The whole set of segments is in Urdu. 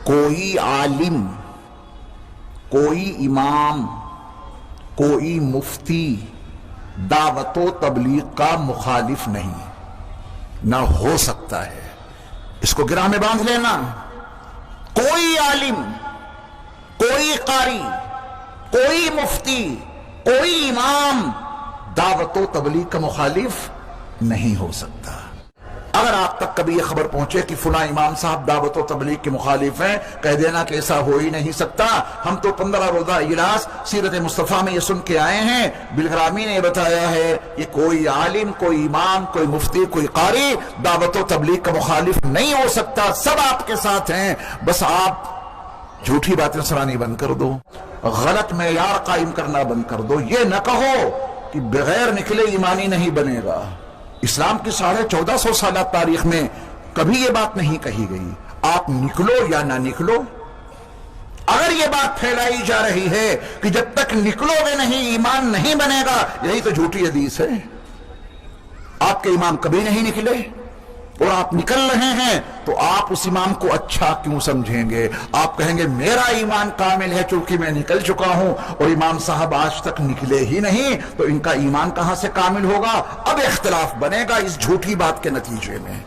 کوئی عالم، کوئی امام، کوئی مفتی دعوت و تبلیغ کا مخالف نہیں، نہ ہو سکتا ہے۔ اس کو گرہ میں باندھ لینا۔ کوئی عالم، کوئی قاری، کوئی مفتی، کوئی امام دعوت و تبلیغ کا مخالف نہیں ہو سکتا۔ اگر آپ تک کبھی یہ خبر پہنچے کہ فلاں امام صاحب دعوت و تبلیغ کے مخالف ہیں، کہہ دینا کہ ایسا ہو ہی نہیں سکتا، ہم تو 15 روزہ اجلاس سیرت مصطفیٰ میں یہ سن کے آئے ہیں، بالغرامی نے یہ بتایا ہے یہ کوئی عالم، کوئی امام، کوئی مفتی، کوئی قاری دعوت و تبلیغ کا مخالف نہیں ہو سکتا، سب آپ کے ساتھ ہیں، بس آپ جھوٹی باتیں سنانی بند کر دو، غلط معیار قائم کرنا بند کر دو۔ یہ نہ کہو کہ بغیر نکلے ایمانی نہیں بنے گا۔ اسلام کی 1450 سالہ تاریخ میں کبھی یہ بات نہیں کہی گئی، آپ نکلو یا نہ نکلو۔ اگر یہ بات پھیلائی جا رہی ہے کہ جب تک نکلو گے نہیں ایمان نہیں بنے گا، یہی تو جھوٹی حدیث ہے۔ آپ کے امام کبھی نہیں نکلے اور آپ نکل رہے ہیں تو آپ اس امام کو اچھا کیوں سمجھیں گے؟ آپ کہیں گے میرا ایمان کامل ہے چونکہ میں نکل چکا ہوں، اور امام صاحب آج تک نکلے ہی نہیں، تو ان کا ایمان کہاں سے کامل ہوگا؟ اب اختلاف بنے گا اس جھوٹی بات کے نتیجے میں۔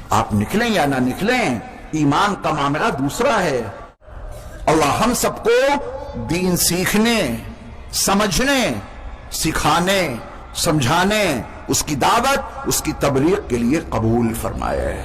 آپ نکلیں یا نہ نکلیں، ایمان کا معاملہ دوسرا ہے۔ اللہ ہم سب کو دین سیکھنے، سمجھنے، سکھانے، سمجھانے، اس کی دعوت، اس کی تبلیغ کے لیے قبول فرمائے۔